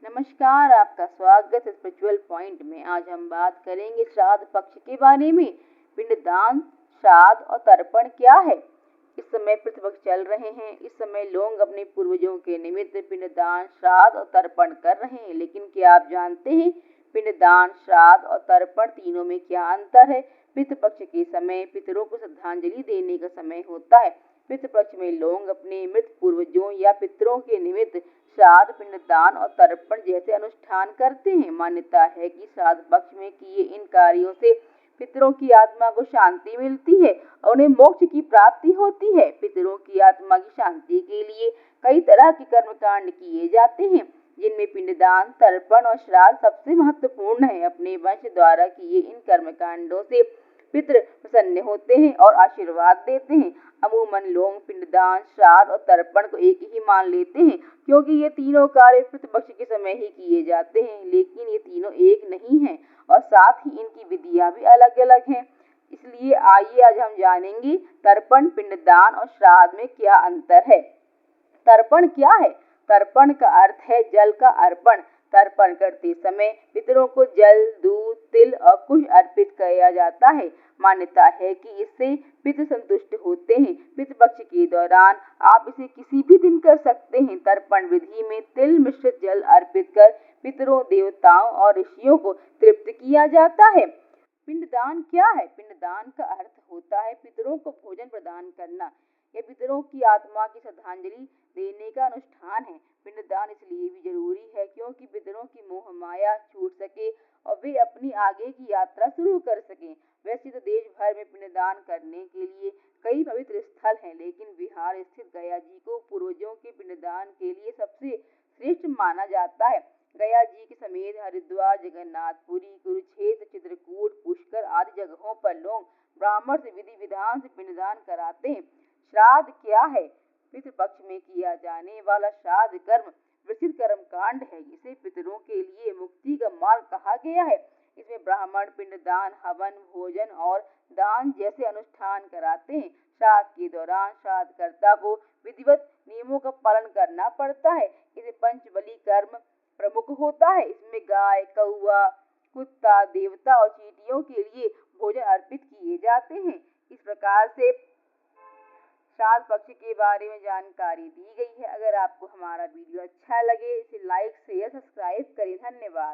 नमस्कार, आपका स्वागत है स्पिरिचुअल पॉइंट में। आज हम बात करेंगे श्राद्ध पक्ष के बारे में। पिंडदान, श्राद्ध और तर्पण क्या है। इस समय पितृपक्ष चल रहे हैं। इस समय लोग अपने पूर्वजों के निमित्त पिंडदान, श्राद्ध और तर्पण कर रहे हैं। लेकिन क्या आप जानते हैं पिंडदान, श्राद्ध और तर्पण तीनों में क्या अंतर है। पितृपक्ष के समय पितरों को श्रद्धांजलि देने का समय होता है। पितृपक्ष में लोग अपने मृत पूर्वजों या पितरों के निमित्त श्राद्ध, पिंडदान और तर्पण जैसे अनुष्ठान करते हैं। मान्यता है कि श्राद्ध पक्ष में किए इन कार्यों से पितरों की आत्मा को शांति मिलती है और उन्हें मोक्ष की प्राप्ति होती है। पितरों की आत्मा की शांति के लिए कई तरह के कर्मकांड किए जाते हैं, जिनमें पिंडदान, तर्पण और श्राद्ध सबसे महत्वपूर्ण है। अपने वंश द्वारा किए इन कर्मकांडों से पितृ प्रसन्न होते हैं और आशीर्वाद देते हैं। अमूमन लोग पिंडदान, श्राद्ध और तर्पण को एक ही मान लेते हैं, क्योंकि ये तीनों कार्य पितृपक्ष के समय ही किए जाते हैं। लेकिन ये तीनों एक नहीं हैं और साथ ही इनकी विधियां भी अलग अलग हैं। इसलिए आइए आज हम जानेंगे तर्पण, पिंडदान और श्राद्ध में क्या अंतर है। तर्पण क्या है। तर्पण का अर्थ है जल का अर्पण। तर्पण करते समय पितरों को जल, दूध, तिल और कुश अर्पित किया जाता है। मान्यता है कि इससे पितृ संतुष्ट होते हैं। पितृपक्ष के दौरान आप इसे किसी भी दिन कर सकते हैं। तर्पण विधि में तिल मिश्रित जल अर्पित कर पितरों, देवताओं और ऋषियों को तृप्त किया जाता है। पिंडदान क्या है। पिंडदान का अर्थ होता है पितरों को भोजन प्रदान करना। यह पितरों की आत्मा की श्रद्धांजलि देने का अनुष्ठान है। पिंडदान इसलिए भी जरूरी है क्योंकि पितरों की मोह माया छूट सके और वे अपनी आगे की यात्रा शुरू कर सकें। वैसे तो देश भर में पिंडदान करने के लिए कई पवित्र स्थल हैं, लेकिन बिहार स्थित गया जी को पूर्वजों के पिंडदान के लिए सबसे श्रेष्ठ माना जाता है। गया जी के समेत हरिद्वार, जगन्नाथपुरी, कुरुक्षेत्र, चित्रकूट, पुष्कर आदि जगहों पर लोग ब्राह्मण से विधि विधान से पिंडदान कराते हैं। श्राद्ध क्या है। पितृपक्ष में किया जाने वाला श्राद्ध कर्म विशिष्ट कर्म कांड है, जिसे पितरों के लिए मुक्ति का मार्ग कहा गया है। इसमें ब्राह्मण पिंडदान, हवन, भोजन और दान जैसे अनुष्ठान कराते हैं। श्राद्ध के दौरान श्राद्धकर्ता को विधिवत नियमों का पालन करना पड़ता है। इसे पंचबली कर्म प्रमुख होता है। इसमें गाय, कौआ, कुत्ता, देवता और चींटियों के लिए भोजन अर्पित किए जाते हैं। इस प्रकार से श्राद्ध पक्ष के बारे में जानकारी दी गई है। अगर आपको हमारा वीडियो अच्छा लगे इसे लाइक, शेयर, सब्सक्राइब करें। धन्यवाद।